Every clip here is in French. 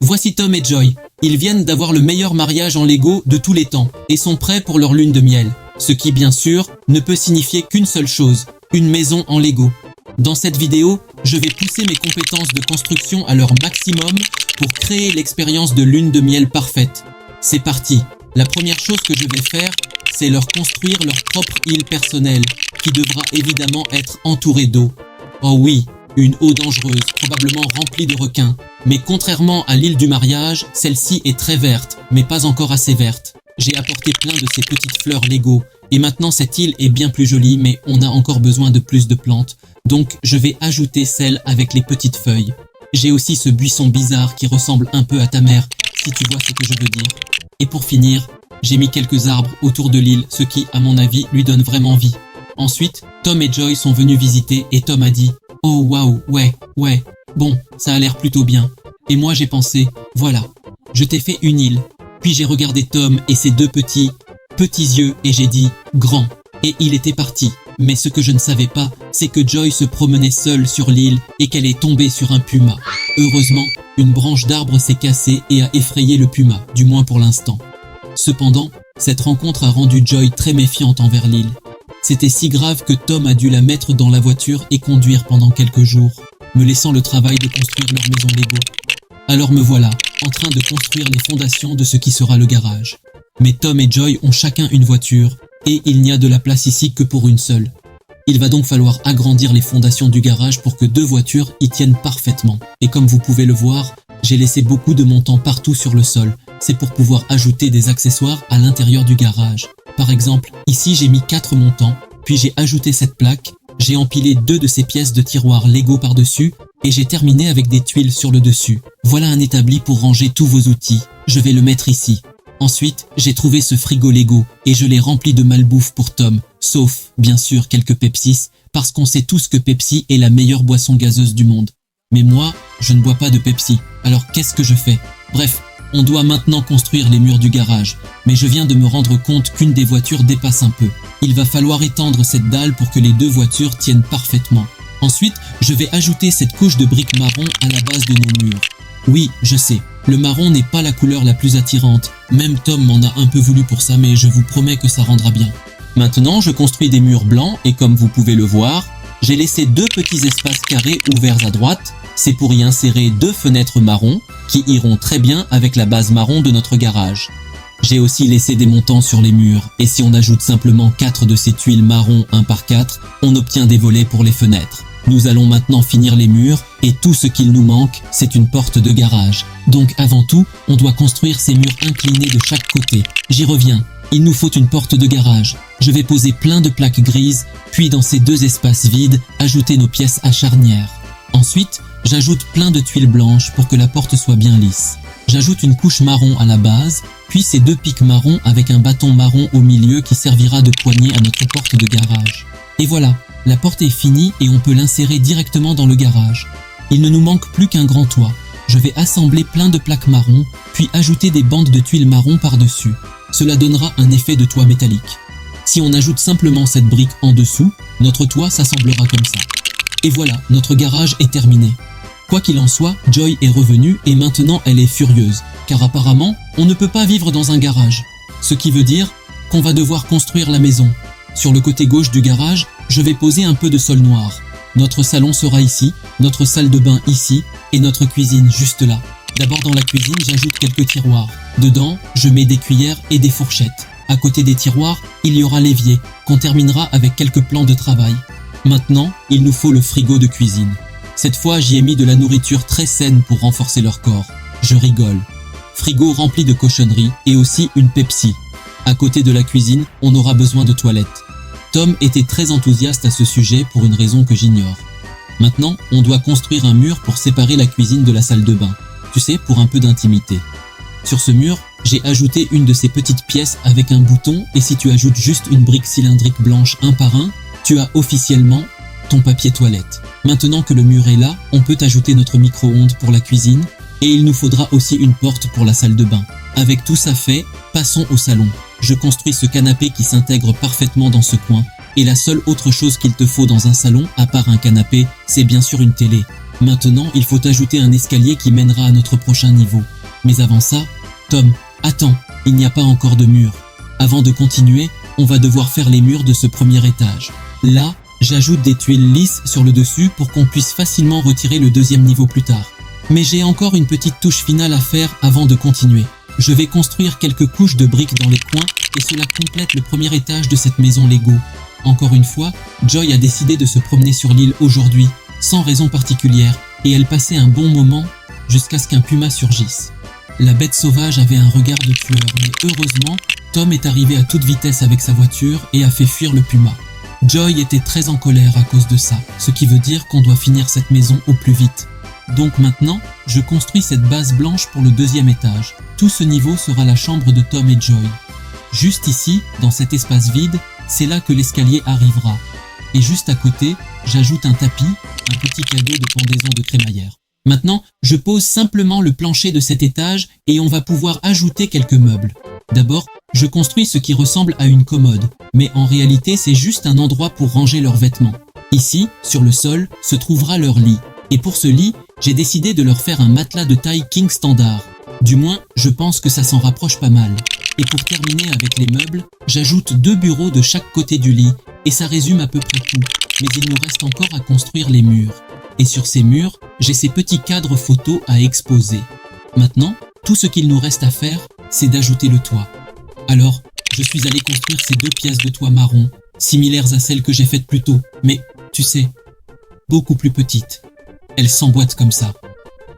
Voici Tom et Joy. Ils viennent d'avoir le meilleur mariage en Lego de tous les temps et sont prêts pour leur lune de miel. Ce qui, bien sûr, ne peut signifier qu'une seule chose, une maison en Lego. Dans cette vidéo, je vais pousser mes compétences de construction à leur maximum pour créer l'expérience de lune de miel parfaite. C'est parti. La première chose que je vais faire, c'est leur construire leur propre île personnelle, qui devra évidemment être entourée d'eau. Oh oui, une eau dangereuse, probablement remplie de requins. Mais contrairement à l'île du mariage, celle-ci est très verte, mais pas encore assez verte. J'ai apporté plein de ces petites fleurs Lego, et maintenant cette île est bien plus jolie, mais on a encore besoin de plus de plantes. Donc je vais ajouter celle avec les petites feuilles. J'ai aussi ce buisson bizarre qui ressemble un peu à ta mère, si tu vois ce que je veux dire. Et pour finir, j'ai mis quelques arbres autour de l'île, ce qui, à mon avis, lui donne vraiment vie. Ensuite, Tom et Joy sont venus visiter et Tom a dit « Oh waouh, ouais, bon, ça a l'air plutôt bien. » Et moi j'ai pensé « Voilà, je t'ai fait une île. » Puis j'ai regardé Tom et ses deux petits yeux et j'ai dit « Grand ». Et il était parti. Mais ce que je ne savais pas, c'est que Joy se promenait seule sur l'île et qu'elle est tombée sur un puma. Heureusement, une branche d'arbre s'est cassée et a effrayé le puma, du moins pour l'instant. Cependant, cette rencontre a rendu Joy très méfiante envers l'île. C'était si grave que Tom a dû la mettre dans la voiture et conduire pendant quelques jours, me laissant le travail de construire leur maison Lego. Alors me voilà, en train de construire les fondations de ce qui sera le garage. Mais Tom et Joy ont chacun une voiture, et il n'y a de la place ici que pour une seule. Il va donc falloir agrandir les fondations du garage pour que 2 voitures y tiennent parfaitement. Et comme vous pouvez le voir, j'ai laissé beaucoup de montants partout sur le sol. C'est pour pouvoir ajouter des accessoires à l'intérieur du garage. Par exemple, ici j'ai mis 4 montants, puis j'ai ajouté cette plaque, j'ai empilé 2 de ces pièces de tiroir Lego par-dessus, et j'ai terminé avec des tuiles sur le dessus. Voilà un établi pour ranger tous vos outils. Je vais le mettre ici. Ensuite, j'ai trouvé ce frigo Lego et je l'ai rempli de malbouffe pour Tom, sauf, bien sûr, quelques Pepsis, parce qu'on sait tous que Pepsi est la meilleure boisson gazeuse du monde. Mais moi, je ne bois pas de Pepsi, alors qu'est-ce que je fais? Bref, on doit maintenant construire les murs du garage, mais je viens de me rendre compte qu'une des voitures dépasse un peu. Il va falloir étendre cette dalle pour que les 2 voitures tiennent parfaitement. Ensuite, je vais ajouter cette couche de briques marron à la base de nos murs. Oui, je sais, le marron n'est pas la couleur la plus attirante, même Tom m'en a un peu voulu pour ça, mais je vous promets que ça rendra bien. Maintenant, je construis des murs blancs et comme vous pouvez le voir, j'ai laissé 2 petits espaces carrés ouverts à droite. C'est pour y insérer 2 fenêtres marron qui iront très bien avec la base marron de notre garage. J'ai aussi laissé des montants sur les murs et si on ajoute simplement 4 de ces tuiles marron 1 par 4, on obtient des volets pour les fenêtres. Nous allons maintenant finir les murs et tout ce qu'il nous manque, c'est une porte de garage. Donc avant tout, on doit construire ces murs inclinés de chaque côté. J'y reviens. Il nous faut une porte de garage. Je vais poser plein de plaques grises, puis dans ces 2 espaces vides, ajouter nos pièces à charnière. Ensuite, j'ajoute plein de tuiles blanches pour que la porte soit bien lisse. J'ajoute une couche marron à la base, puis ces 2 pics marron avec un bâton marron au milieu qui servira de poignée à notre porte de garage. Et voilà, la porte est finie et on peut l'insérer directement dans le garage. Il ne nous manque plus qu'un grand toit. Je vais assembler plein de plaques marron, puis ajouter des bandes de tuiles marron par-dessus. Cela donnera un effet de toit métallique. Si on ajoute simplement cette brique en dessous, notre toit s'assemblera comme ça. Et voilà, notre garage est terminé. Quoi qu'il en soit, Joy est revenue et maintenant elle est furieuse, car apparemment, on ne peut pas vivre dans un garage. Ce qui veut dire qu'on va devoir construire la maison. Sur le côté gauche du garage, je vais poser un peu de sol noir. Notre salon sera ici, notre salle de bain ici et notre cuisine juste là. D'abord dans la cuisine, j'ajoute quelques tiroirs. Dedans, je mets des cuillères et des fourchettes. À côté des tiroirs, il y aura l'évier, qu'on terminera avec quelques plans de travail. Maintenant, il nous faut le frigo de cuisine. Cette fois, j'y ai mis de la nourriture très saine pour renforcer leur corps. Je rigole. Frigo rempli de cochonneries et aussi une Pepsi. À côté de la cuisine, on aura besoin de toilettes. Tom était très enthousiaste à ce sujet pour une raison que j'ignore. Maintenant, on doit construire un mur pour séparer la cuisine de la salle de bain. Tu sais, pour un peu d'intimité. Sur ce mur, j'ai ajouté une de ces petites pièces avec un bouton et si tu ajoutes juste une brique cylindrique blanche 1 par 1, tu as officiellement ton papier toilette. Maintenant que le mur est là, on peut ajouter notre micro-ondes pour la cuisine et il nous faudra aussi une porte pour la salle de bain. Avec tout ça fait, passons au salon. Je construis ce canapé qui s'intègre parfaitement dans ce coin. Et la seule autre chose qu'il te faut dans un salon, à part un canapé, c'est bien sûr une télé. Maintenant, il faut ajouter un escalier qui mènera à notre prochain niveau. Mais avant ça, Tom, attends, il n'y a pas encore de mur. Avant de continuer, on va devoir faire les murs de ce premier étage. Là, j'ajoute des tuiles lisses sur le dessus pour qu'on puisse facilement retirer le deuxième niveau plus tard. Mais j'ai encore une petite touche finale à faire avant de continuer. Je vais construire quelques couches de briques dans les coins et cela complète le premier étage de cette maison Lego. Encore une fois, Joy a décidé de se promener sur l'île aujourd'hui, sans raison particulière, et elle passait un bon moment jusqu'à ce qu'un puma surgisse. La bête sauvage avait un regard de tueur, mais heureusement, Tom est arrivé à toute vitesse avec sa voiture et a fait fuir le puma. Joy était très en colère à cause de ça, ce qui veut dire qu'on doit finir cette maison au plus vite. Donc maintenant, je construis cette base blanche pour le deuxième étage. Tout ce niveau sera la chambre de Tom et Joy. Juste ici, dans cet espace vide, c'est là que l'escalier arrivera. Et juste à côté, j'ajoute un tapis, un petit cadeau de pendaison de crémaillère. Maintenant, je pose simplement le plancher de cet étage et on va pouvoir ajouter quelques meubles. D'abord, je construis ce qui ressemble à une commode, mais en réalité c'est juste un endroit pour ranger leurs vêtements. Ici, sur le sol, se trouvera leur lit. Et pour ce lit, j'ai décidé de leur faire un matelas de taille king standard. Du moins, je pense que ça s'en rapproche pas mal. Et pour terminer avec les meubles, j'ajoute 2 bureaux de chaque côté du lit, et ça résume à peu près tout. Mais il nous reste encore à construire les murs. Et sur ces murs, j'ai ces petits cadres photos à exposer. Maintenant, tout ce qu'il nous reste à faire, c'est d'ajouter le toit. Alors, je suis allé construire ces 2 pièces de toit marron, similaires à celles que j'ai faites plus tôt, mais, tu sais, beaucoup plus petites. Elles s'emboîtent comme ça.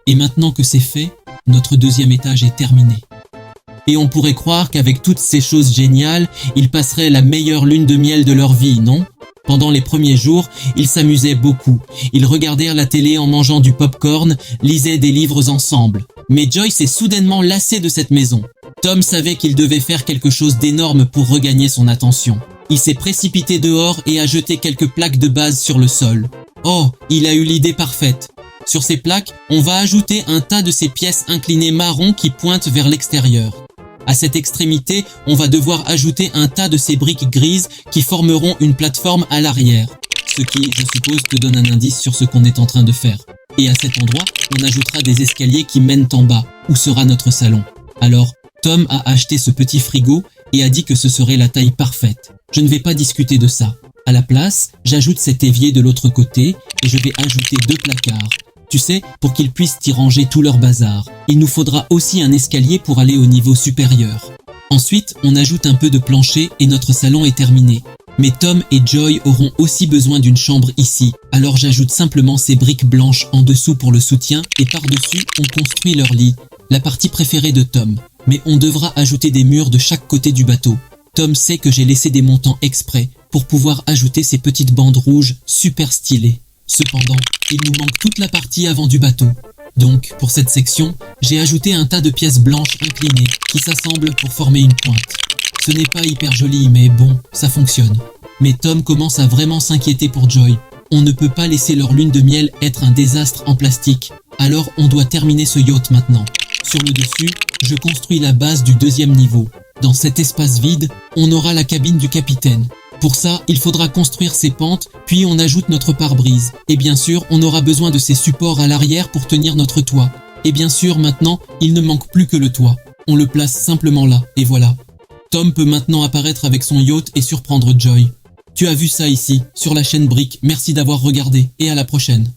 Et maintenant que c'est fait, notre deuxième étage est terminé. Et on pourrait croire qu'avec toutes ces choses géniales, ils passeraient la meilleure lune de miel de leur vie, non ? Pendant les premiers jours, ils s'amusaient beaucoup. Ils regardèrent la télé en mangeant du pop-corn, lisaient des livres ensemble. Mais Joy s'est soudainement lassé de cette maison. Tom savait qu'il devait faire quelque chose d'énorme pour regagner son attention. Il s'est précipité dehors et a jeté quelques plaques de base sur le sol. Oh, il a eu l'idée parfaite. Sur ces plaques, on va ajouter un tas de ces pièces inclinées marron qui pointent vers l'extérieur. À cette extrémité, on va devoir ajouter un tas de ces briques grises qui formeront une plateforme à l'arrière. Ce qui, je suppose, te donne un indice sur ce qu'on est en train de faire. Et à cet endroit, on ajoutera des escaliers qui mènent en bas, où sera notre salon. Alors, Tom a acheté ce petit frigo et a dit que ce serait la taille parfaite. Je ne vais pas discuter de ça. À la place, j'ajoute cet évier de l'autre côté et je vais ajouter 2 placards. Tu sais, pour qu'ils puissent y ranger tout leur bazar. Il nous faudra aussi un escalier pour aller au niveau supérieur. Ensuite, on ajoute un peu de plancher et notre salon est terminé. Mais Tom et Joy auront aussi besoin d'une chambre ici, alors j'ajoute simplement ces briques blanches en dessous pour le soutien et par-dessus, on construit leur lit, la partie préférée de Tom. Mais on devra ajouter des murs de chaque côté du bateau. Tom sait que j'ai laissé des montants exprès pour pouvoir ajouter ces petites bandes rouges super stylées. Cependant, il nous manque toute la partie avant du bateau. Donc, pour cette section, j'ai ajouté un tas de pièces blanches inclinées qui s'assemblent pour former une pointe. Ce n'est pas hyper joli, mais bon, ça fonctionne. Mais Tom commence à vraiment s'inquiéter pour Joy. On ne peut pas laisser leur lune de miel être un désastre en plastique. Alors, on doit terminer ce yacht maintenant. Sur le dessus, je construis la base du deuxième niveau. Dans cet espace vide, on aura la cabine du capitaine. Pour ça, il faudra construire ces pentes, puis on ajoute notre pare-brise. Et bien sûr, on aura besoin de ces supports à l'arrière pour tenir notre toit. Et bien sûr, maintenant, il ne manque plus que le toit. On le place simplement là, et voilà. Tom peut maintenant apparaître avec son yacht et surprendre Joy. Tu as vu ça ici, sur la chaîne Brick. Merci d'avoir regardé, et à la prochaine.